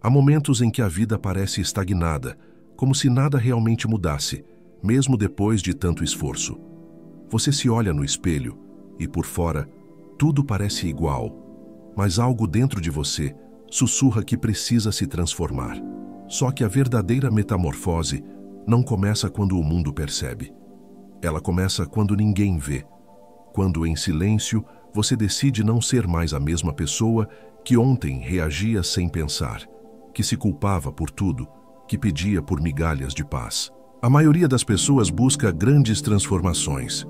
Há momentos em que a vida parece estagnada, como se nada realmente mudasse, mesmo depois de tanto esforço. Você se olha no espelho e, por fora, tudo parece igual, mas algo dentro de você sussurra que precisa se transformar. Só que a verdadeira metamorfose não começa quando o mundo percebe. Ela começa quando ninguém vê. Quando, em silêncio, você decide não ser mais a mesma pessoa que ontem reagia sem pensar, que se culpava por tudo, que pedia por migalhas de paz. A maioria das pessoas busca grandes transformações,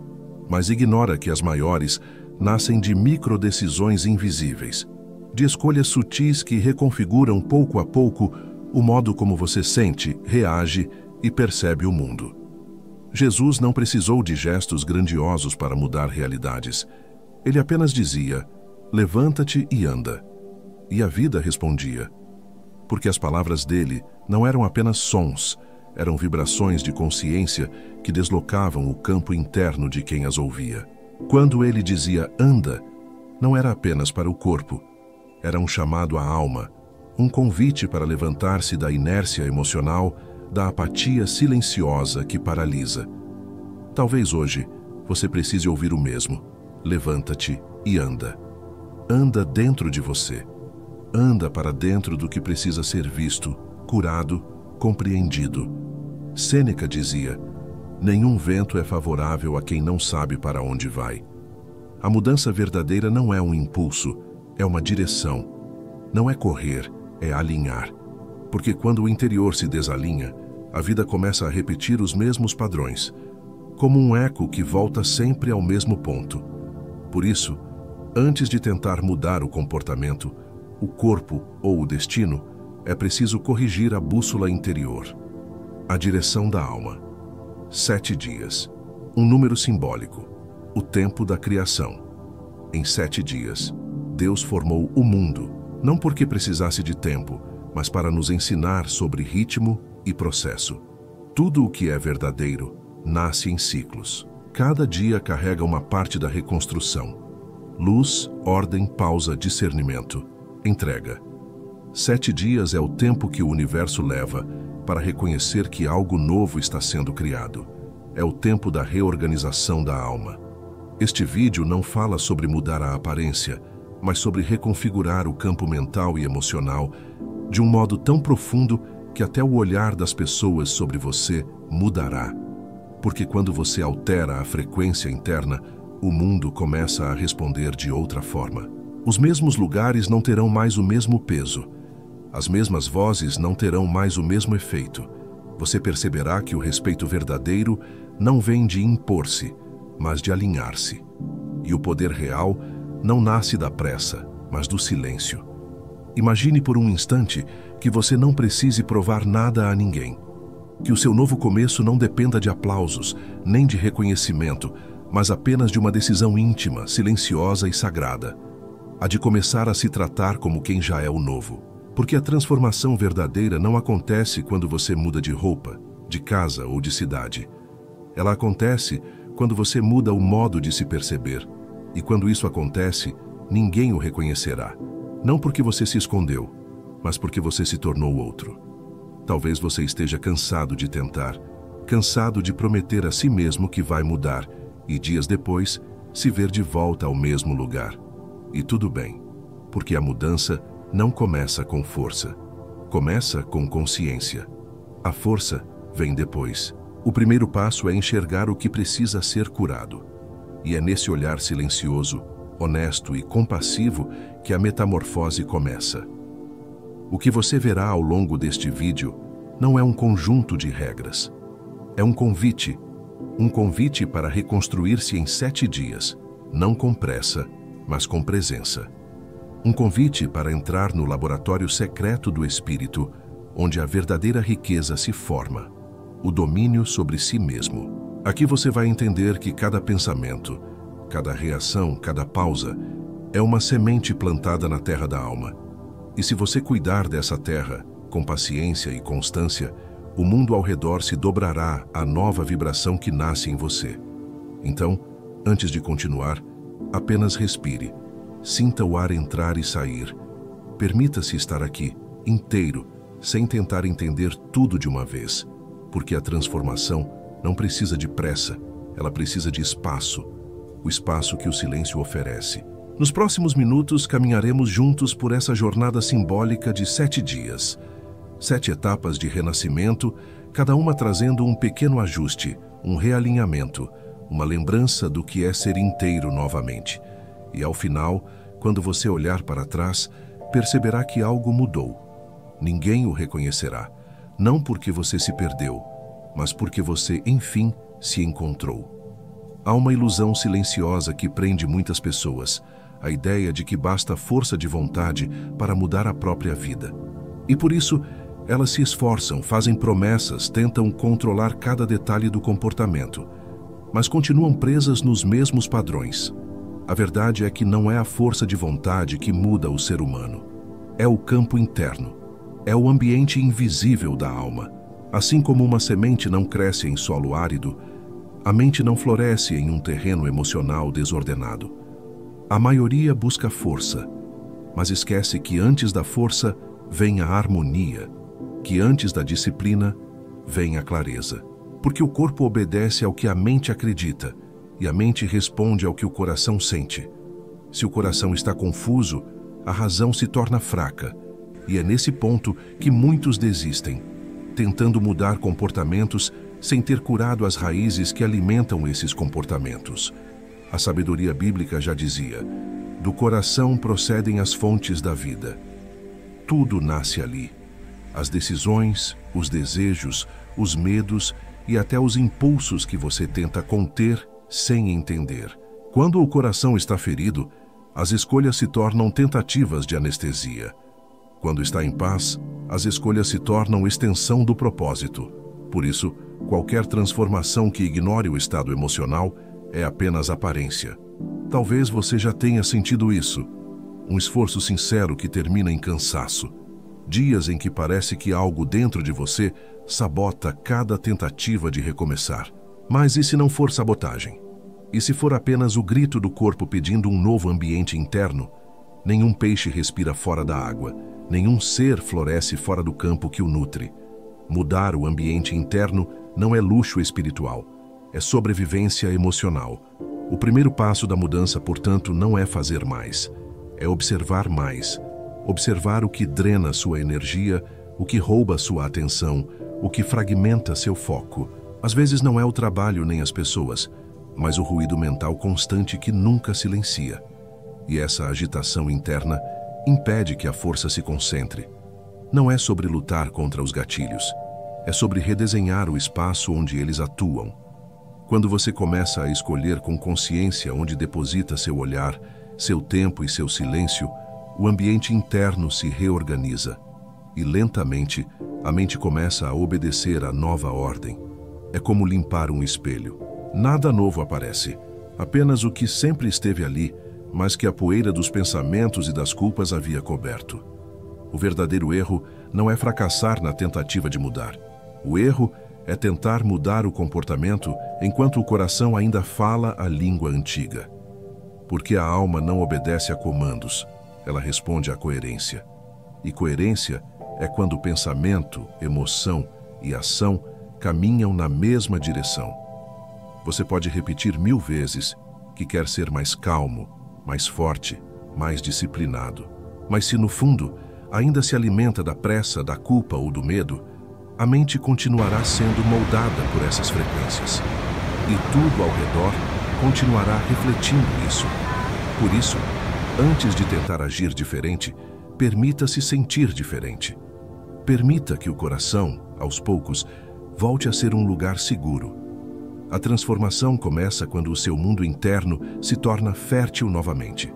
mas ignora que as maiores nascem de microdecisões invisíveis, de escolhas sutis que reconfiguram pouco a pouco o modo como você sente, reage e percebe o mundo. Jesus não precisou de gestos grandiosos para mudar realidades. Ele apenas dizia: levanta-te e anda. E a vida respondia. Porque as palavras dele não eram apenas sons, eram vibrações de consciência que deslocavam o campo interno de quem as ouvia. Quando ele dizia anda, não era apenas para o corpo, era um chamado à alma, um convite para levantar-se da inércia emocional, da apatia silenciosa que paralisa. Talvez hoje você precise ouvir o mesmo. Levanta-te e anda. Anda dentro de você. Anda para dentro do que precisa ser visto, curado, compreendido. Sêneca dizia: nenhum vento é favorável a quem não sabe para onde vai. A mudança verdadeira não é um impulso, é uma direção. Não é correr, é alinhar. Porque quando o interior se desalinha, a vida começa a repetir os mesmos padrões, como um eco que volta sempre ao mesmo ponto. Por isso, antes de tentar mudar o comportamento, o corpo ou o destino, é preciso corrigir a bússola interior, a direção da alma. 7 dias, um número simbólico, o tempo da criação. Em 7 dias, Deus formou o mundo, não porque precisasse de tempo, mas para nos ensinar sobre ritmo e processo. Tudo o que é verdadeiro nasce em ciclos. Cada dia carrega uma parte da reconstrução. Luz, ordem, pausa, discernimento, entrega. 7 dias é o tempo que o universo leva para reconhecer que algo novo está sendo criado. É o tempo da reorganização da alma. Este vídeo não fala sobre mudar a aparência, mas sobre reconfigurar o campo mental e emocional de um modo tão profundo que até o olhar das pessoas sobre você mudará. Porque quando você altera a frequência interna, o mundo começa a responder de outra forma. Os mesmos lugares não terão mais o mesmo peso. As mesmas vozes não terão mais o mesmo efeito. Você perceberá que o respeito verdadeiro não vem de impor-se, mas de alinhar-se. E o poder real não nasce da pressa, mas do silêncio. Imagine por um instante que você não precise provar nada a ninguém. Que o seu novo começo não dependa de aplausos, nem de reconhecimento, mas apenas de uma decisão íntima, silenciosa e sagrada. A de começar a se tratar como quem já é o novo. Porque a transformação verdadeira não acontece quando você muda de roupa, de casa ou de cidade. Ela acontece quando você muda o modo de se perceber. E quando isso acontece, ninguém o reconhecerá. Não porque você se escondeu, mas porque você se tornou outro. Talvez você esteja cansado de tentar, cansado de prometer a si mesmo que vai mudar e dias depois se ver de volta ao mesmo lugar. E tudo bem, porque a mudança não começa com força, começa com consciência. A força vem depois. O primeiro passo é enxergar o que precisa ser curado. E é nesse olhar silencioso, honesto e compassivo que a metamorfose começa. O que você verá ao longo deste vídeo não é um conjunto de regras. É um convite para reconstruir-se em 7 dias, não com pressa, mas com presença. Um convite para entrar no laboratório secreto do espírito, onde a verdadeira riqueza se forma, o domínio sobre si mesmo. Aqui você vai entender que cada pensamento, cada reação, cada pausa, é uma semente plantada na terra da alma. E se você cuidar dessa terra, com paciência e constância, o mundo ao redor se dobrará à nova vibração que nasce em você. Então, antes de continuar, apenas respire. Sinta o ar entrar e sair. Permita-se estar aqui, inteiro, sem tentar entender tudo de uma vez, porque a transformação não precisa de pressa, ela precisa de espaço, o espaço que o silêncio oferece. Nos próximos minutos, caminharemos juntos por essa jornada simbólica de 7 dias. 7 etapas de renascimento, cada uma trazendo um pequeno ajuste, um realinhamento, uma lembrança do que é ser inteiro novamente. E ao final, quando você olhar para trás, perceberá que algo mudou. Ninguém o reconhecerá, não porque você se perdeu, mas porque você, enfim, se encontrou. Há uma ilusão silenciosa que prende muitas pessoas, a ideia de que basta força de vontade para mudar a própria vida. E por isso, elas se esforçam, fazem promessas, tentam controlar cada detalhe do comportamento, mas continuam presas nos mesmos padrões. A verdade é que não é a força de vontade que muda o ser humano. É o campo interno. É o ambiente invisível da alma. Assim como uma semente não cresce em solo árido, a mente não floresce em um terreno emocional desordenado. A maioria busca força, mas esquece que antes da força vem a harmonia, que antes da disciplina vem a clareza. Porque o corpo obedece ao que a mente acredita e a mente responde ao que o coração sente. Se o coração está confuso, a razão se torna fraca, e é nesse ponto que muitos desistem, tentando mudar comportamentos sem ter curado as raízes que alimentam esses comportamentos. A sabedoria bíblica já dizia: do coração procedem as fontes da vida. Tudo nasce ali. As decisões, os desejos, os medos e até os impulsos que você tenta conter sem entender. Quando o coração está ferido, as escolhas se tornam tentativas de anestesia. Quando está em paz, as escolhas se tornam extensão do propósito. Por isso, qualquer transformação que ignore o estado emocional é apenas aparência. Talvez você já tenha sentido isso. Um esforço sincero que termina em cansaço. Dias em que parece que algo dentro de você sabota cada tentativa de recomeçar. Mas e se não for sabotagem? E se for apenas o grito do corpo pedindo um novo ambiente interno? Nenhum peixe respira fora da água. Nenhum ser floresce fora do campo que o nutre. Mudar o ambiente interno não é luxo espiritual. É sobrevivência emocional. O primeiro passo da mudança, portanto, não é fazer mais. É observar mais. Observar o que drena sua energia, o que rouba sua atenção, o que fragmenta seu foco. Às vezes não é o trabalho nem as pessoas, mas o ruído mental constante que nunca silencia. E essa agitação interna impede que a força se concentre. Não é sobre lutar contra os gatilhos. É sobre redesenhar o espaço onde eles atuam. Quando você começa a escolher com consciência onde deposita seu olhar, seu tempo e seu silêncio, o ambiente interno se reorganiza. E lentamente, a mente começa a obedecer à nova ordem. É como limpar um espelho. Nada novo aparece, apenas o que sempre esteve ali, mas que a poeira dos pensamentos e das culpas havia coberto. O verdadeiro erro não é fracassar na tentativa de mudar. O erro é tentar mudar o comportamento enquanto o coração ainda fala a língua antiga. Porque a alma não obedece a comandos, ela responde à coerência. E coerência é quando o pensamento, emoção e ação caminham na mesma direção. Você pode repetir 1000 vezes que quer ser mais calmo, mais forte, mais disciplinado. Mas se no fundo ainda se alimenta da pressa, da culpa ou do medo, a mente continuará sendo moldada por essas frequências. E tudo ao redor continuará refletindo isso. Por isso, antes de tentar agir diferente, permita-se sentir diferente. Permita que o coração, aos poucos, volte a ser um lugar seguro. A transformação começa quando o seu mundo interno se torna fértil novamente.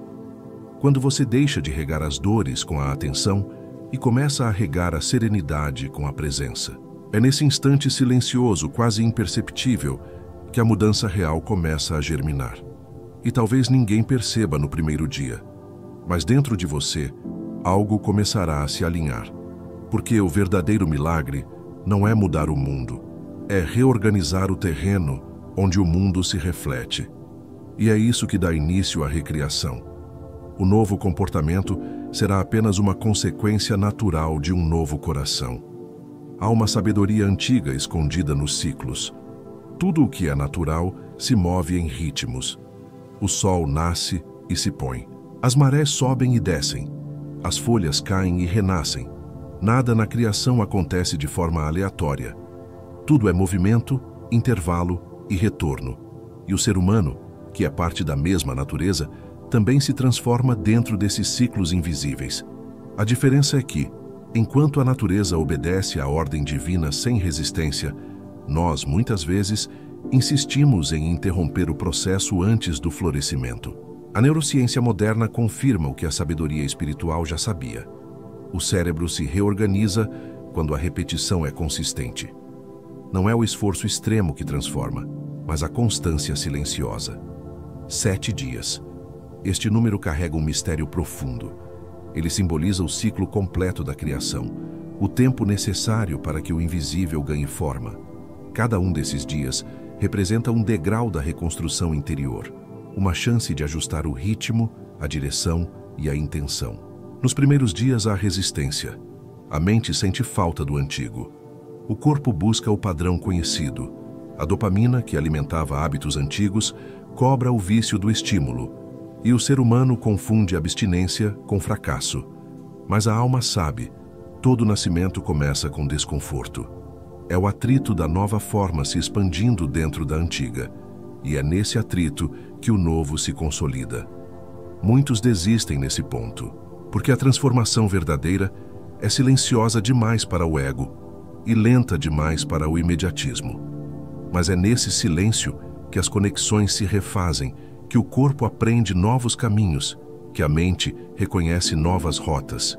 Quando você deixa de regar as dores com a atenção e começa a regar a serenidade com a presença. É nesse instante silencioso, quase imperceptível, que a mudança real começa a germinar. E talvez ninguém perceba no primeiro dia, mas dentro de você, algo começará a se alinhar. Porque o verdadeiro milagre não é mudar o mundo, é reorganizar o terreno onde o mundo se reflete. E é isso que dá início à recriação. O novo comportamento será apenas uma consequência natural de um novo coração. Há uma sabedoria antiga escondida nos ciclos. Tudo o que é natural se move em ritmos. O sol nasce e se põe. As marés sobem e descem. As folhas caem e renascem. Nada na criação acontece de forma aleatória. Tudo é movimento, intervalo e retorno. E o ser humano, que é parte da mesma natureza, também se transforma dentro desses ciclos invisíveis. A diferença é que, enquanto a natureza obedece à ordem divina sem resistência, nós, muitas vezes, insistimos em interromper o processo antes do florescimento. A neurociência moderna confirma o que a sabedoria espiritual já sabia. O cérebro se reorganiza quando a repetição é consistente. Não é o esforço extremo que transforma, mas a constância silenciosa. 7 dias. Este número carrega um mistério profundo. Ele simboliza o ciclo completo da criação, o tempo necessário para que o invisível ganhe forma. Cada um desses dias representa um degrau da reconstrução interior, uma chance de ajustar o ritmo, a direção e a intenção. Nos primeiros dias há resistência. A mente sente falta do antigo. O corpo busca o padrão conhecido. A dopamina, que alimentava hábitos antigos, cobra o vício do estímulo. E o ser humano confunde abstinência com fracasso. Mas a alma sabe, todo nascimento começa com desconforto. É o atrito da nova forma se expandindo dentro da antiga. E é nesse atrito que o novo se consolida. Muitos desistem nesse ponto, porque a transformação verdadeira é silenciosa demais para o ego e lenta demais para o imediatismo. Mas é nesse silêncio que as conexões se refazem, que o corpo aprende novos caminhos, que a mente reconhece novas rotas.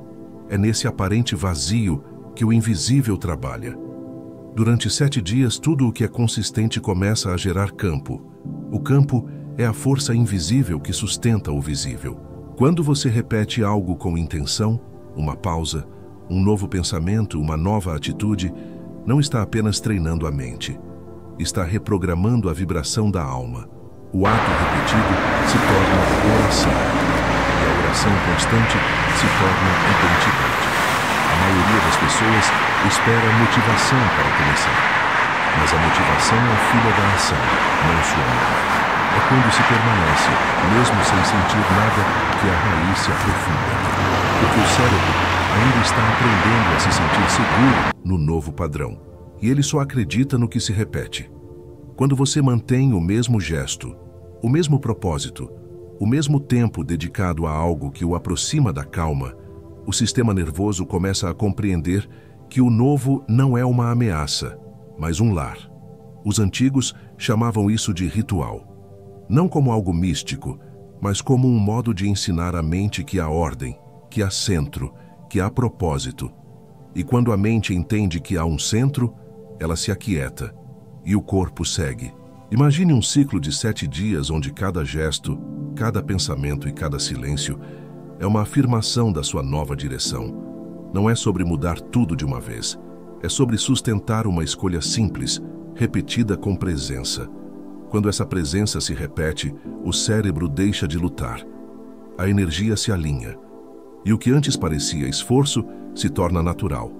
É nesse aparente vazio que o invisível trabalha. Durante 7 dias, tudo o que é consistente começa a gerar campo. O campo é a força invisível que sustenta o visível. Quando você repete algo com intenção, uma pausa, um novo pensamento, uma nova atitude, não está apenas treinando a mente. Está reprogramando a vibração da alma. O ato repetido se torna oração. E a oração constante se torna identidade. A maioria das pessoas espera motivação para começar. Mas a motivação é filha da ação, não sua mãe. É quando se permanece, mesmo sem sentir nada, que a raiz se aprofunda. Porque o cérebro ainda está aprendendo a se sentir seguro no novo padrão. E ele só acredita no que se repete. Quando você mantém o mesmo gesto, o mesmo propósito, o mesmo tempo dedicado a algo que o aproxima da calma, o sistema nervoso começa a compreender que o novo não é uma ameaça, mas um lar. Os antigos chamavam isso de ritual. Não como algo místico, mas como um modo de ensinar à mente que há ordem, que há centro, que há propósito. E quando a mente entende que há um centro, ela se aquieta e o corpo segue. Imagine um ciclo de 7 dias onde cada gesto, cada pensamento e cada silêncio é uma afirmação da sua nova direção. Não é sobre mudar tudo de uma vez. É sobre sustentar uma escolha simples, repetida com presença. Quando essa presença se repete, o cérebro deixa de lutar. A energia se alinha. E o que antes parecia esforço se torna natural.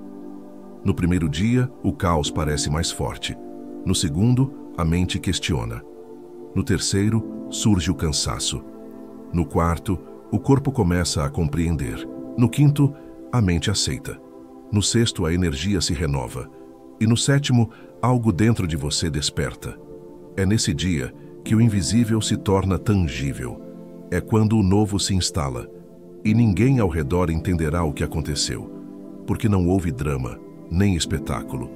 No primeiro dia, o caos parece mais forte. No segundo, a mente questiona. No terceiro, surge o cansaço. No quarto, o corpo começa a compreender. No quinto, a mente aceita. No sexto, a energia se renova. E no sétimo, algo dentro de você desperta. É nesse dia que o invisível se torna tangível. É quando o novo se instala. E ninguém ao redor entenderá o que aconteceu. Porque não houve drama, nem espetáculo.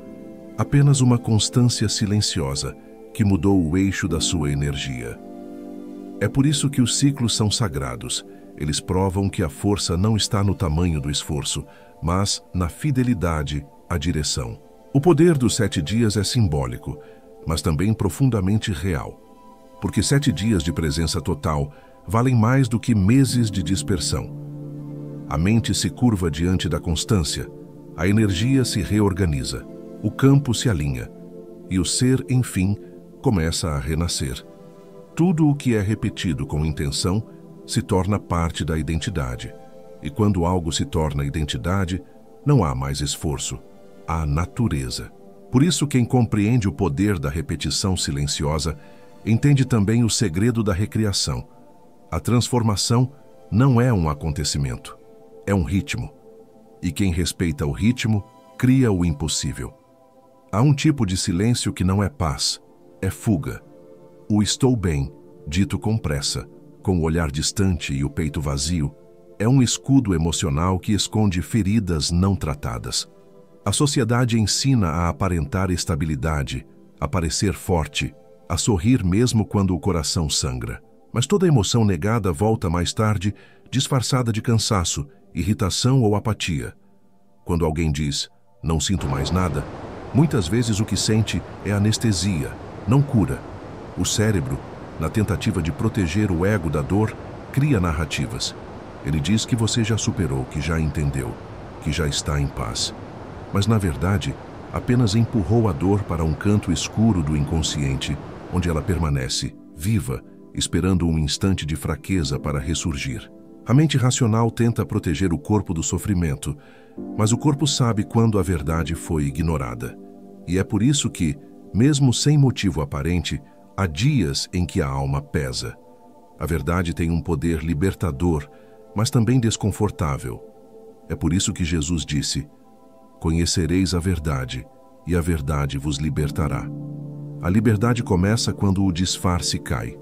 Apenas uma constância silenciosa que mudou o eixo da sua energia. É por isso que os ciclos são sagrados. Eles provam que a força não está no tamanho do esforço, mas na fidelidade à direção. O poder dos 7 dias é simbólico, mas também profundamente real. Porque 7 dias de presença total valem mais do que meses de dispersão. A mente se curva diante da constância, a energia se reorganiza, o campo se alinha, e o ser, enfim, começa a renascer. Tudo o que é repetido com intenção se torna parte da identidade. E quando algo se torna identidade, não há mais esforço, há natureza. Por isso, quem compreende o poder da repetição silenciosa entende também o segredo da recriação. A transformação não é um acontecimento, é um ritmo. E quem respeita o ritmo, cria o impossível. Há um tipo de silêncio que não é paz, é fuga. O estou bem, dito com pressa, com o olhar distante e o peito vazio, é um escudo emocional que esconde feridas não tratadas. A sociedade ensina a aparentar estabilidade, a parecer forte, a sorrir mesmo quando o coração sangra. Mas toda emoção negada volta mais tarde, disfarçada de cansaço, irritação ou apatia. Quando alguém diz, não sinto mais nada, muitas vezes o que sente é anestesia, não cura. O cérebro, na tentativa de proteger o ego da dor, cria narrativas. Ele diz que você já superou, que já entendeu, que já está em paz. Mas, na verdade, apenas empurrou a dor para um canto escuro do inconsciente, onde ela permanece, viva, esperando um instante de fraqueza para ressurgir. A mente racional tenta proteger o corpo do sofrimento, mas o corpo sabe quando a verdade foi ignorada. E é por isso que, mesmo sem motivo aparente, há dias em que a alma pesa. A verdade tem um poder libertador, mas também desconfortável. É por isso que Jesus disse, conhecereis a verdade, e a verdade vos libertará. A liberdade começa quando o disfarce cai.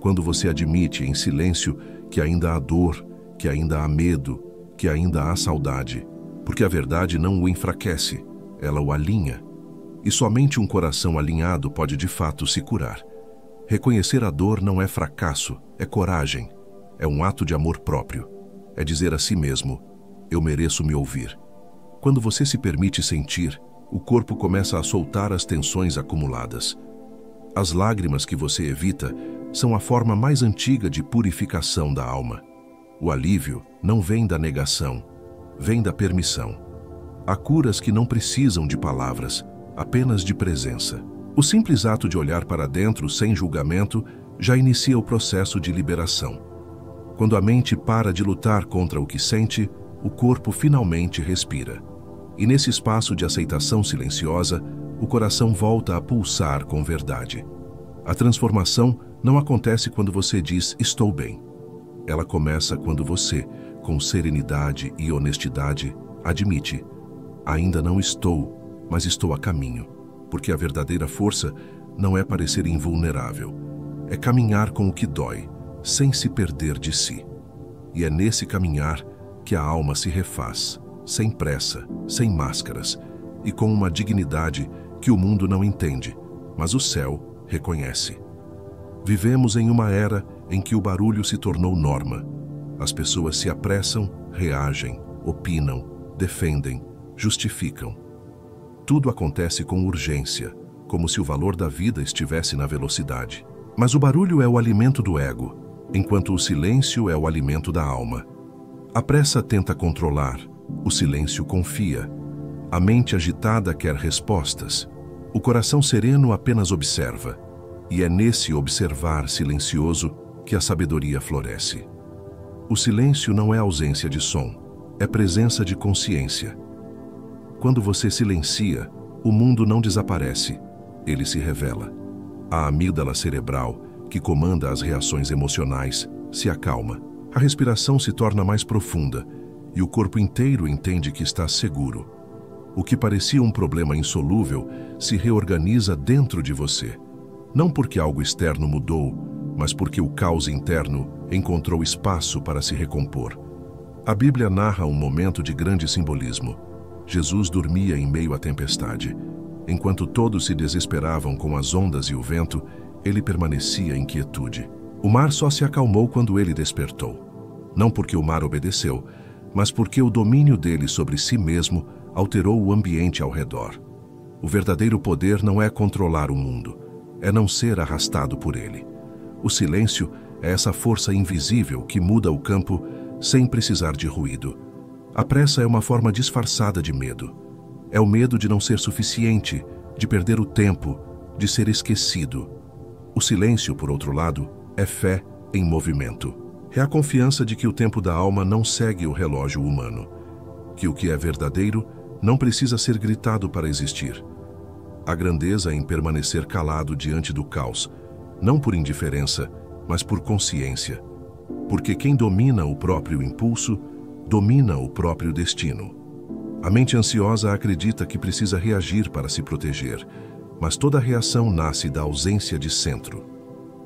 Quando você admite em silêncio que ainda há dor, que ainda há medo, que ainda há saudade. Porque a verdade não o enfraquece, ela o alinha. E somente um coração alinhado pode de fato se curar. Reconhecer a dor não é fracasso, é coragem. É um ato de amor próprio. É dizer a si mesmo, eu mereço me ouvir. Quando você se permite sentir, o corpo começa a soltar as tensões acumuladas. As lágrimas que você evita são a forma mais antiga de purificação da alma. O alívio não vem da negação, vem da permissão. Há curas que não precisam de palavras, apenas de presença. O simples ato de olhar para dentro sem julgamento já inicia o processo de liberação. Quando a mente para de lutar contra o que sente, o corpo finalmente respira. E nesse espaço de aceitação silenciosa, o coração volta a pulsar com verdade. A transformação não acontece quando você diz, estou bem. Ela começa quando você, com serenidade e honestidade, admite, ainda não estou, mas estou a caminho. Porque a verdadeira força não é parecer invulnerável, é caminhar com o que dói, sem se perder de si. E é nesse caminhar que a alma se refaz, sem pressa, sem máscaras, e com uma dignidade que o mundo não entende, mas o céu reconhece. Vivemos em uma era em que o barulho se tornou norma. As pessoas se apressam, reagem, opinam, defendem, justificam. Tudo acontece com urgência, como se o valor da vida estivesse na velocidade. Mas o barulho é o alimento do ego, enquanto o silêncio é o alimento da alma. A pressa tenta controlar, o silêncio confia. A mente agitada quer respostas. O coração sereno apenas observa. E é nesse observar silencioso que a sabedoria floresce. O silêncio não é ausência de som, é presença de consciência. Quando você silencia, o mundo não desaparece, ele se revela. A amígdala cerebral, que comanda as reações emocionais, se acalma. A respiração se torna mais profunda e o corpo inteiro entende que está seguro. O que parecia um problema insolúvel se reorganiza dentro de você. Não porque algo externo mudou, mas porque o caos interno encontrou espaço para se recompor. A Bíblia narra um momento de grande simbolismo. Jesus dormia em meio à tempestade. Enquanto todos se desesperavam com as ondas e o vento, ele permanecia em quietude. O mar só se acalmou quando ele despertou. Não porque o mar obedeceu, mas porque o domínio dele sobre si mesmo alterou o ambiente ao redor. O verdadeiro poder não é controlar o mundo, é não ser arrastado por ele. O silêncio é essa força invisível que muda o campo sem precisar de ruído. A pressa é uma forma disfarçada de medo. É o medo de não ser suficiente, de perder o tempo, de ser esquecido. O silêncio, por outro lado, é fé em movimento. É a confiança de que o tempo da alma não segue o relógio humano, que o que é verdadeiro não precisa ser gritado para existir. A grandeza em permanecer calado diante do caos, não por indiferença, mas por consciência. Porque quem domina o próprio impulso, domina o próprio destino. A mente ansiosa acredita que precisa reagir para se proteger, mas toda reação nasce da ausência de centro.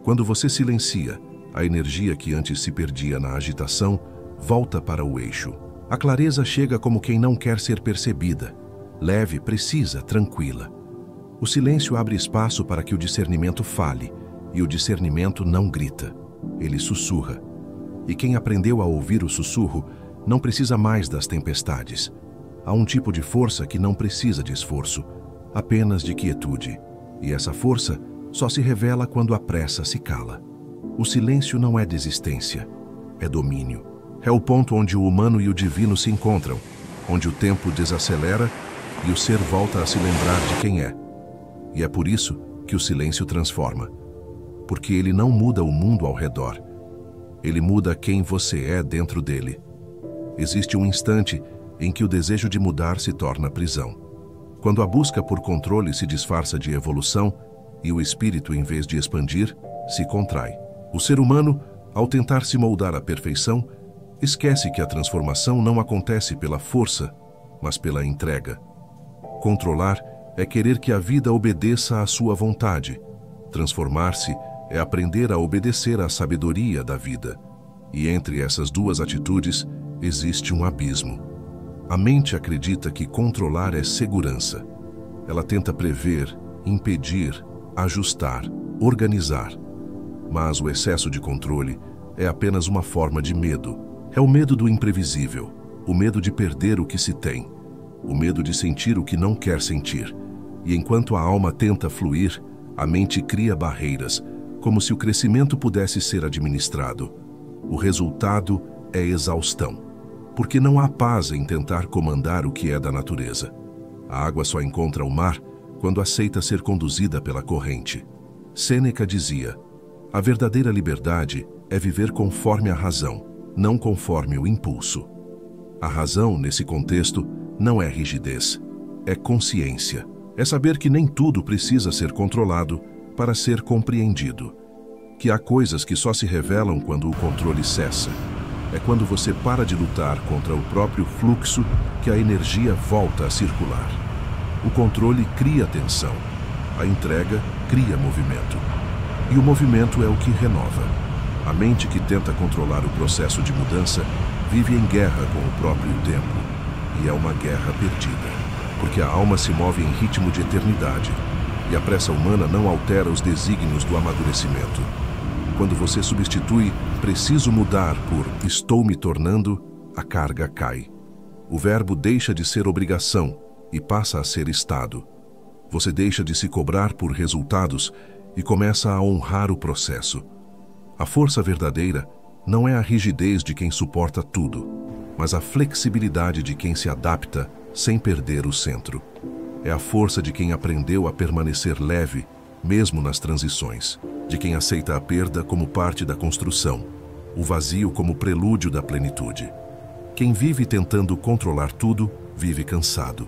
Quando você silencia, a energia que antes se perdia na agitação volta para o eixo. A clareza chega como quem não quer ser percebida, leve, precisa, tranquila. O silêncio abre espaço para que o discernimento fale, e o discernimento não grita, ele sussurra. E quem aprendeu a ouvir o sussurro não precisa mais das tempestades. Há um tipo de força que não precisa de esforço, apenas de quietude. E essa força só se revela quando a pressa se cala. O silêncio não é desistência, é domínio. É o ponto onde o humano e o divino se encontram, onde o tempo desacelera e o ser volta a se lembrar de quem é. E é por isso que o silêncio transforma. Porque ele não muda o mundo ao redor. Ele muda quem você é dentro dele. Existe um instante em que o desejo de mudar se torna prisão. Quando a busca por controle se disfarça de evolução e o espírito, em vez de expandir, se contrai. O ser humano, ao tentar se moldar à perfeição, esquece que a transformação não acontece pela força, mas pela entrega. Controlar é querer que a vida obedeça à sua vontade. Transformar-se é aprender a obedecer à sabedoria da vida. E entre essas duas atitudes existe um abismo. A mente acredita que controlar é segurança. Ela tenta prever, impedir, ajustar, organizar. Mas o excesso de controle é apenas uma forma de medo. É o medo do imprevisível, o medo de perder o que se tem, o medo de sentir o que não quer sentir. E enquanto a alma tenta fluir, a mente cria barreiras, como se o crescimento pudesse ser administrado. O resultado é exaustão, porque não há paz em tentar comandar o que é da natureza. A água só encontra o mar quando aceita ser conduzida pela corrente. Sêneca dizia: a verdadeira liberdade é viver conforme a razão, não conforme o impulso. A razão, nesse contexto, não é rigidez, é consciência. É saber que nem tudo precisa ser controlado para ser compreendido. Que há coisas que só se revelam quando o controle cessa. É quando você para de lutar contra o próprio fluxo que a energia volta a circular. O controle cria tensão, a entrega cria movimento. E o movimento é o que renova. A mente que tenta controlar o processo de mudança vive em guerra com o próprio tempo. E é uma guerra perdida, porque a alma se move em ritmo de eternidade, e a pressa humana não altera os desígnios do amadurecimento. Quando você substitui "preciso mudar" por "estou me tornando", a carga cai. O verbo deixa de ser obrigação e passa a ser estado. Você deixa de se cobrar por resultados e começa a honrar o processo. A força verdadeira não é a rigidez de quem suporta tudo, mas a flexibilidade de quem se adapta sem perder o centro. É a força de quem aprendeu a permanecer leve, mesmo nas transições, de quem aceita a perda como parte da construção, o vazio como prelúdio da plenitude. Quem vive tentando controlar tudo, vive cansado.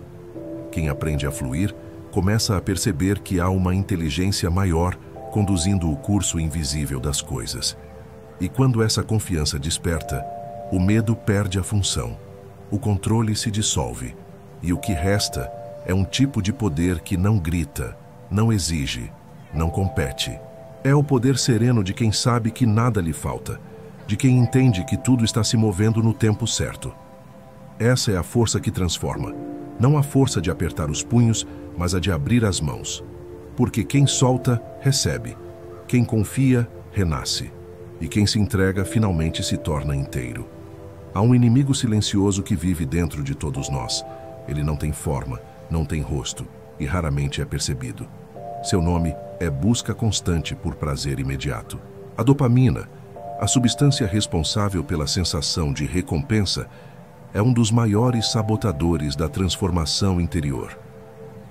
Quem aprende a fluir, começa a perceber que há uma inteligência maior conduzindo o curso invisível das coisas. E quando essa confiança desperta, o medo perde a função, o controle se dissolve, e o que resta é um tipo de poder que não grita, não exige, não compete. É o poder sereno de quem sabe que nada lhe falta, de quem entende que tudo está se movendo no tempo certo. Essa é a força que transforma, não a força de apertar os punhos, mas a de abrir as mãos. Porque quem solta, recebe. Quem confia, renasce. E quem se entrega, finalmente se torna inteiro. Há um inimigo silencioso que vive dentro de todos nós. Ele não tem forma, não tem rosto e raramente é percebido. Seu nome é busca constante por prazer imediato. A dopamina, a substância responsável pela sensação de recompensa, é um dos maiores sabotadores da transformação interior.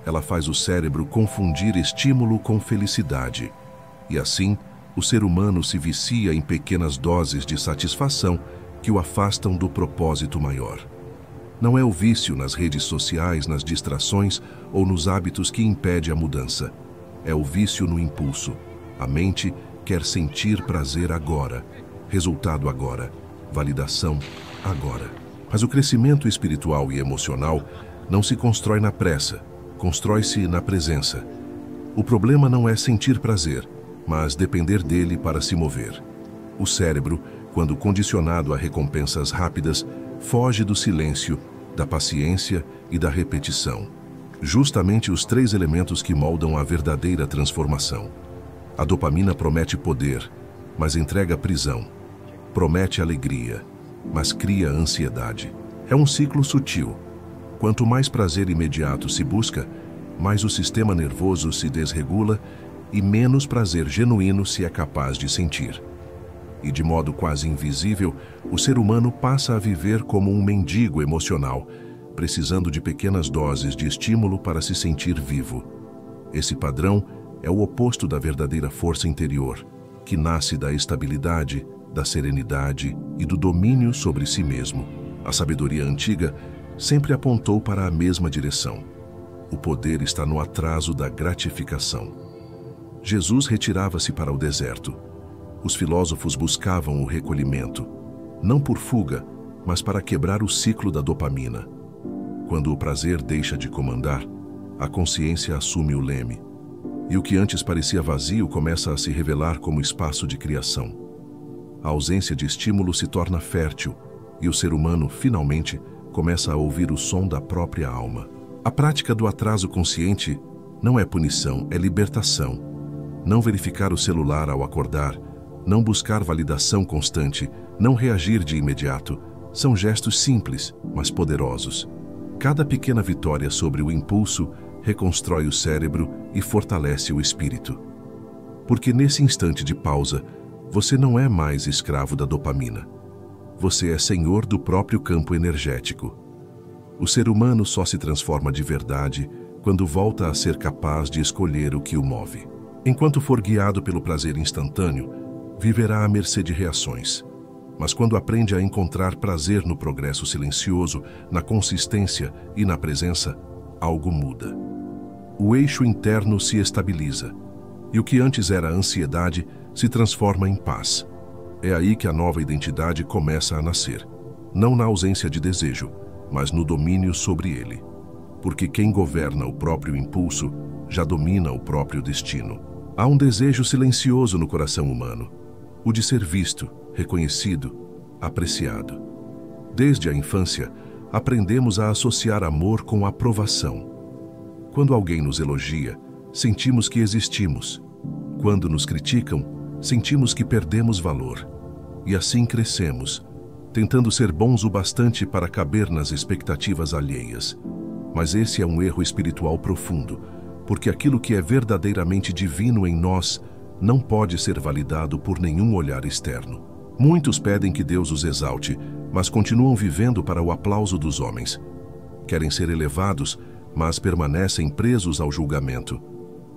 Ela faz o cérebro confundir estímulo com felicidade, e assim, O ser humano se vicia em pequenas doses de satisfação que o afastam do propósito maior. Não é o vício nas redes sociais, nas distrações ou nos hábitos que impede a mudança. É o vício no impulso. A mente quer sentir prazer agora, resultado agora, validação agora. Mas o crescimento espiritual e emocional não se constrói na pressa, constrói-se na presença. O problema não é sentir prazer, mas depender dele para se mover. O cérebro, quando condicionado a recompensas rápidas, foge do silêncio, da paciência e da repetição. Justamente os 3 elementos que moldam a verdadeira transformação. A dopamina promete poder, mas entrega prisão. Promete alegria, mas cria ansiedade. É um ciclo sutil. Quanto mais prazer imediato se busca, mais o sistema nervoso se desregula e menos prazer genuíno se é capaz de sentir. E de modo quase invisível, o ser humano passa a viver como um mendigo emocional, precisando de pequenas doses de estímulo para se sentir vivo. Esse padrão é o oposto da verdadeira força interior, que nasce da estabilidade, da serenidade e do domínio sobre si mesmo. A sabedoria antiga sempre apontou para a mesma direção. O poder está no atraso da gratificação. Jesus retirava-se para o deserto. Os filósofos buscavam o recolhimento, não por fuga, mas para quebrar o ciclo da dopamina. Quando o prazer deixa de comandar, a consciência assume o leme, e o que antes parecia vazio começa a se revelar como espaço de criação. A ausência de estímulo se torna fértil, e o ser humano, finalmente, começa a ouvir o som da própria alma. A prática do atraso consciente não é punição, é libertação. Não verificar o celular ao acordar, não buscar validação constante, não reagir de imediato, são gestos simples, mas poderosos. Cada pequena vitória sobre o impulso reconstrói o cérebro e fortalece o espírito. Porque nesse instante de pausa, você não é mais escravo da dopamina. Você é senhor do próprio campo energético. O ser humano só se transforma de verdade quando volta a ser capaz de escolher o que o move. Enquanto for guiado pelo prazer instantâneo, viverá à mercê de reações. Mas quando aprende a encontrar prazer no progresso silencioso, na consistência e na presença, algo muda. O eixo interno se estabiliza, e o que antes era ansiedade se transforma em paz. É aí que a nova identidade começa a nascer, não na ausência de desejo, mas no domínio sobre ele. Porque quem governa o próprio impulso já domina o próprio destino. Há um desejo silencioso no coração humano, o de ser visto, reconhecido, apreciado. Desde a infância, aprendemos a associar amor com aprovação. Quando alguém nos elogia, sentimos que existimos. Quando nos criticam, sentimos que perdemos valor. E assim crescemos, tentando ser bons o bastante para caber nas expectativas alheias. Mas esse é um erro espiritual profundo, porque aquilo que é verdadeiramente divino em nós não pode ser validado por nenhum olhar externo. Muitos pedem que Deus os exalte, mas continuam vivendo para o aplauso dos homens. Querem ser elevados, mas permanecem presos ao julgamento.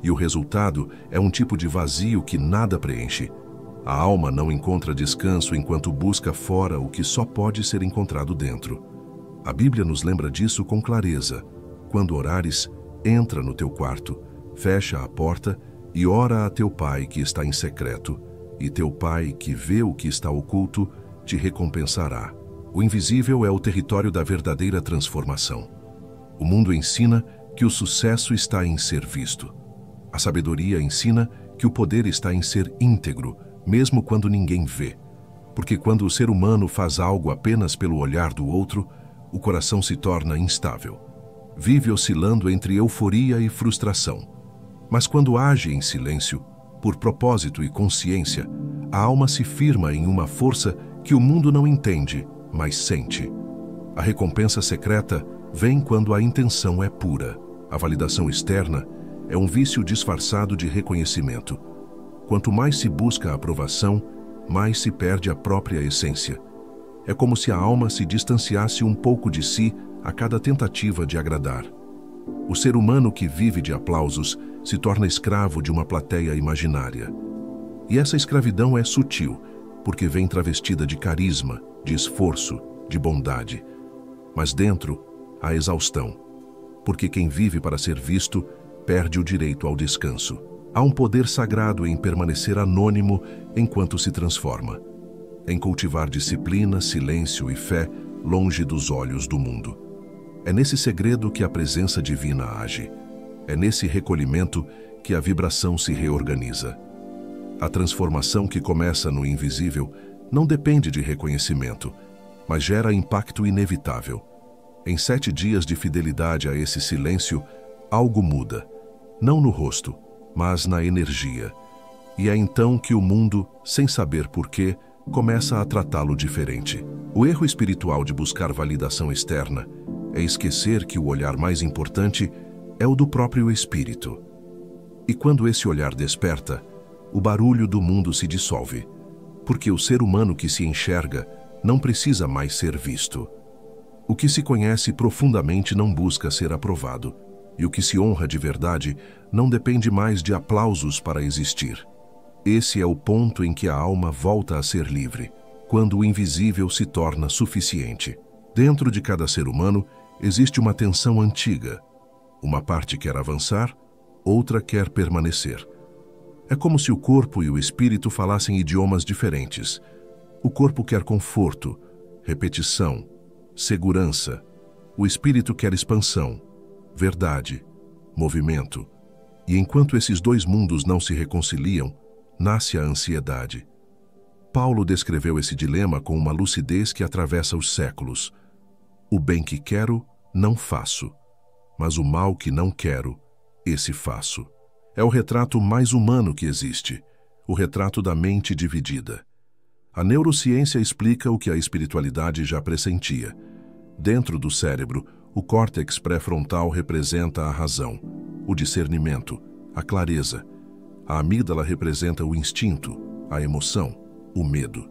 E o resultado é um tipo de vazio que nada preenche. A alma não encontra descanso enquanto busca fora o que só pode ser encontrado dentro. A Bíblia nos lembra disso com clareza. Quando orares, entra no teu quarto, fecha a porta e ora a teu Pai que está em secreto, e teu Pai que vê o que está oculto te recompensará. O invisível é o território da verdadeira transformação. O mundo ensina que o sucesso está em ser visto. A sabedoria ensina que o poder está em ser íntegro, mesmo quando ninguém vê. Porque quando o ser humano faz algo apenas pelo olhar do outro, o coração se torna instável. Vive oscilando entre euforia e frustração. Mas quando age em silêncio, por propósito e consciência, a alma se firma em uma força que o mundo não entende, mas sente. A recompensa secreta vem quando a intenção é pura. A validação externa é um vício disfarçado de reconhecimento. Quanto mais se busca a aprovação, mais se perde a própria essência. É como se a alma se distanciasse um pouco de si a cada tentativa de agradar. O ser humano que vive de aplausos se torna escravo de uma plateia imaginária. E essa escravidão é sutil, porque vem travestida de carisma, de esforço, de bondade. Mas dentro, há exaustão, porque quem vive para ser visto perde o direito ao descanso. Há um poder sagrado em permanecer anônimo enquanto se transforma, em cultivar disciplina, silêncio e fé longe dos olhos do mundo. É nesse segredo que a presença divina age. É nesse recolhimento que a vibração se reorganiza. A transformação que começa no invisível não depende de reconhecimento, mas gera impacto inevitável. Em 7 dias de fidelidade a esse silêncio, algo muda, não no rosto, mas na energia. E é então que o mundo, sem saber porquê, começa a tratá-lo diferente. O erro espiritual de buscar validação externa é esquecer que o olhar mais importante é o do próprio espírito. E quando esse olhar desperta, o barulho do mundo se dissolve, porque o ser humano que se enxerga não precisa mais ser visto. O que se conhece profundamente não busca ser aprovado, e o que se honra de verdade não depende mais de aplausos para existir. Esse é o ponto em que a alma volta a ser livre, quando o invisível se torna suficiente. Dentro de cada ser humano existe uma tensão antiga. Uma parte quer avançar, outra quer permanecer. É como se o corpo e o espírito falassem idiomas diferentes. O corpo quer conforto, repetição, segurança. O espírito quer expansão, verdade, movimento. E enquanto esses dois mundos não se reconciliam, nasce a ansiedade. Paulo descreveu esse dilema com uma lucidez que atravessa os séculos. O bem que quero, não faço, mas o mal que não quero, esse faço. É o retrato mais humano que existe, o retrato da mente dividida. A neurociência explica o que a espiritualidade já pressentia. Dentro do cérebro, o córtex pré-frontal representa a razão, o discernimento, a clareza. A amígdala representa o instinto, a emoção, o medo.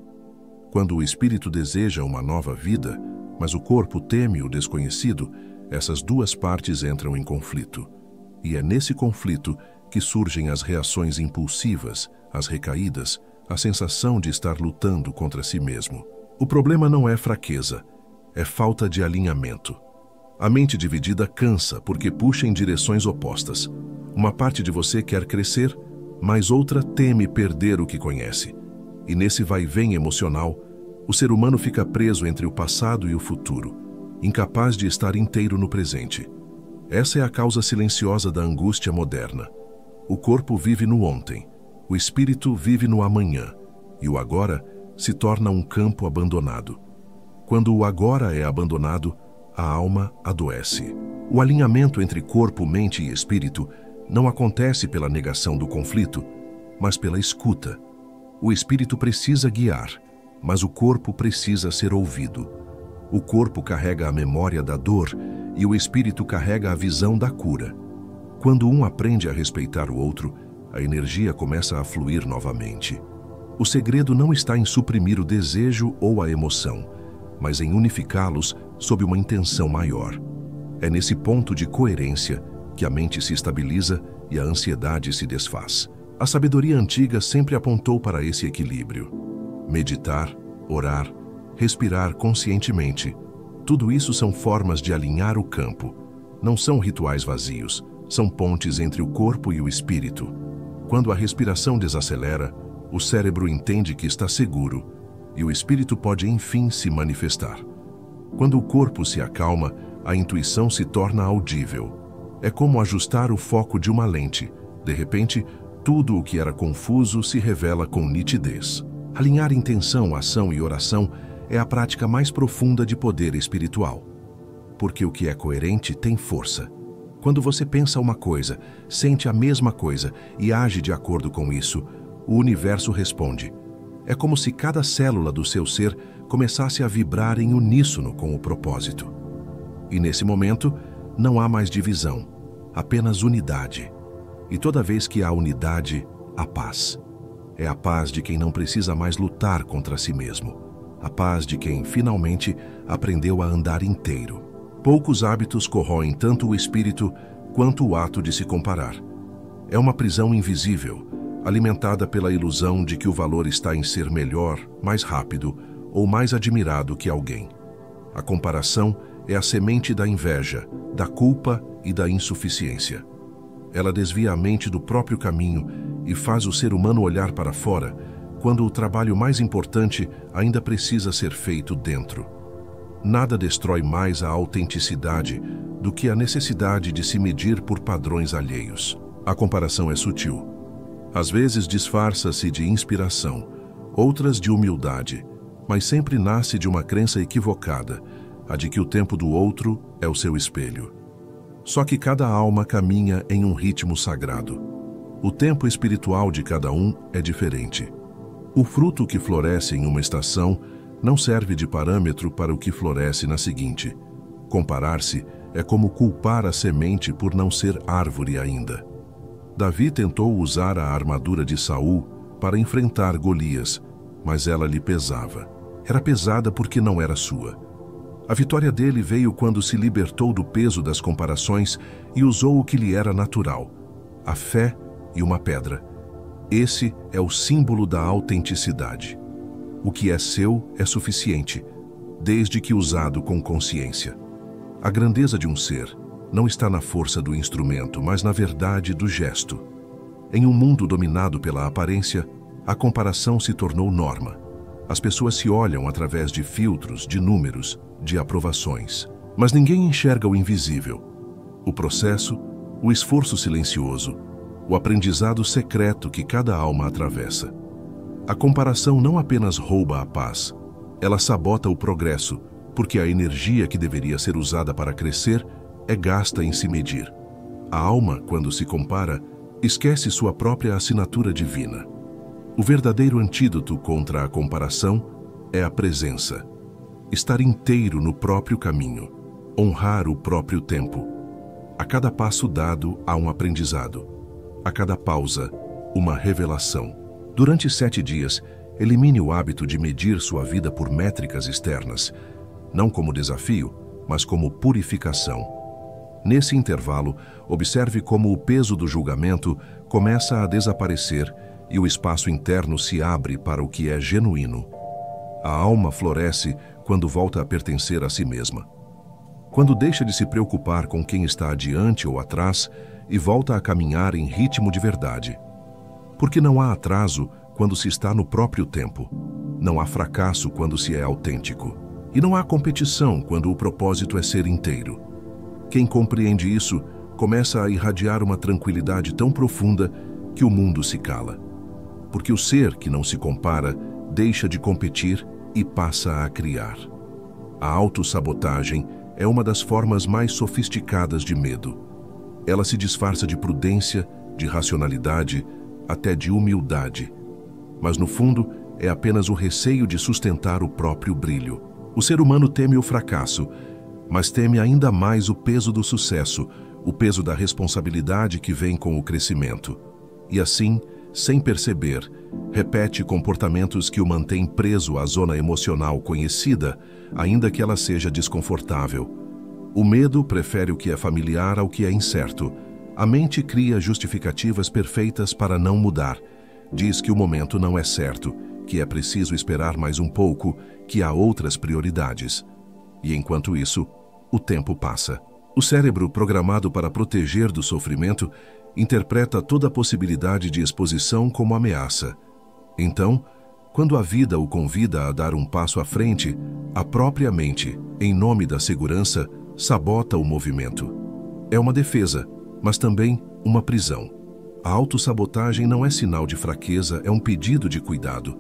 Quando o espírito deseja uma nova vida, mas o corpo teme o desconhecido, essas duas partes entram em conflito. E é nesse conflito que surgem as reações impulsivas, as recaídas, a sensação de estar lutando contra si mesmo. O problema não é fraqueza, é falta de alinhamento. A mente dividida cansa porque puxa em direções opostas. Uma parte de você quer crescer, mas outra teme perder o que conhece. E nesse vai-vem emocional, o ser humano fica preso entre o passado e o futuro, incapaz de estar inteiro no presente. Essa é a causa silenciosa da angústia moderna. O corpo vive no ontem, o espírito vive no amanhã, e o agora se torna um campo abandonado. Quando o agora é abandonado, a alma adoece. O alinhamento entre corpo, mente e espírito não acontece pela negação do conflito, mas pela escuta. O espírito precisa guiar, mas o corpo precisa ser ouvido. O corpo carrega a memória da dor e o espírito carrega a visão da cura. Quando um aprende a respeitar o outro, a energia começa a fluir novamente. O segredo não está em suprimir o desejo ou a emoção, mas em unificá-los sob uma intenção maior. É nesse ponto de coerência que a mente se estabiliza e a ansiedade se desfaz. A sabedoria antiga sempre apontou para esse equilíbrio. Meditar, orar, respirar conscientemente. Tudo isso são formas de alinhar o campo. Não são rituais vazios, são pontes entre o corpo e o espírito. Quando a respiração desacelera, o cérebro entende que está seguro e o espírito pode enfim se manifestar. Quando o corpo se acalma, a intuição se torna audível. É como ajustar o foco de uma lente. De repente, tudo o que era confuso se revela com nitidez. Alinhar intenção, ação e oração é a prática mais profunda de poder espiritual. Porque o que é coerente tem força. Quando você pensa uma coisa, sente a mesma coisa e age de acordo com isso, o universo responde. É como se cada célula do seu ser começasse a vibrar em uníssono com o propósito. E nesse momento, não há mais divisão, apenas unidade. E toda vez que há unidade, há paz. É a paz de quem não precisa mais lutar contra si mesmo. A paz de quem, finalmente, aprendeu a andar inteiro. Poucos hábitos corroem tanto o espírito quanto o ato de se comparar. É uma prisão invisível, alimentada pela ilusão de que o valor está em ser melhor, mais rápido ou mais admirado que alguém. A comparação é a semente da inveja, da culpa e da insuficiência. Ela desvia a mente do próprio caminho e faz o ser humano olhar para fora, quando o trabalho mais importante ainda precisa ser feito dentro. Nada destrói mais a autenticidade do que a necessidade de se medir por padrões alheios. A comparação é sutil. Às vezes disfarça-se de inspiração, outras de humildade, mas sempre nasce de uma crença equivocada, a de que o tempo do outro é o seu espelho. Só que cada alma caminha em um ritmo sagrado. O tempo espiritual de cada um é diferente. O fruto que floresce em uma estação não serve de parâmetro para o que floresce na seguinte. Comparar-se é como culpar a semente por não ser árvore ainda. Davi tentou usar a armadura de Saul para enfrentar Golias, mas ela lhe pesava. Era pesada porque não era sua. A vitória dele veio quando se libertou do peso das comparações e usou o que lhe era natural, a fé e uma pedra. Esse é o símbolo da autenticidade. O que é seu é suficiente, desde que usado com consciência. A grandeza de um ser não está na força do instrumento, mas na verdade do gesto. Em um mundo dominado pela aparência, a comparação se tornou norma. As pessoas se olham através de filtros, de números, de aprovações. Mas ninguém enxerga o invisível. O processo, o esforço silencioso, o aprendizado secreto que cada alma atravessa. A comparação não apenas rouba a paz, ela sabota o progresso, porque a energia que deveria ser usada para crescer é gasta em se medir. A alma, quando se compara, esquece sua própria assinatura divina. O verdadeiro antídoto contra a comparação é a presença. Estar inteiro no próprio caminho, honrar o próprio tempo. A cada passo dado há um aprendizado. A cada pausa, uma revelação. Durante 7 dias, elimine o hábito de medir sua vida por métricas externas, não como desafio, mas como purificação. Nesse intervalo, observe como o peso do julgamento começa a desaparecer e o espaço interno se abre para o que é genuíno. A alma floresce quando volta a pertencer a si mesma. Quando deixa de se preocupar com quem está adiante ou atrás e volta a caminhar em ritmo de verdade. Porque não há atraso quando se está no próprio tempo. Não há fracasso quando se é autêntico. E não há competição quando o propósito é ser inteiro. Quem compreende isso começa a irradiar uma tranquilidade tão profunda que o mundo se cala. Porque o ser que não se compara deixa de competir e passa a criar. A autossabotagem é uma das formas mais sofisticadas de medo. Ela se disfarça de prudência, de racionalidade, até de humildade. Mas no fundo, é apenas o receio de sustentar o próprio brilho. O ser humano teme o fracasso, mas teme ainda mais o peso do sucesso, o peso da responsabilidade que vem com o crescimento. E assim, sem perceber, repete comportamentos que o mantêm preso à zona emocional conhecida, ainda que ela seja desconfortável. O medo prefere o que é familiar ao que é incerto. A mente cria justificativas perfeitas para não mudar. Diz que o momento não é certo, que é preciso esperar mais um pouco, que há outras prioridades. E enquanto isso, o tempo passa. O cérebro, programado para proteger do sofrimento, interpreta toda a possibilidade de exposição como ameaça. Então, quando a vida o convida a dar um passo à frente, a própria mente, em nome da segurança, sabota o movimento. É uma defesa, mas também uma prisão. A autossabotagem não é sinal de fraqueza, é um pedido de cuidado.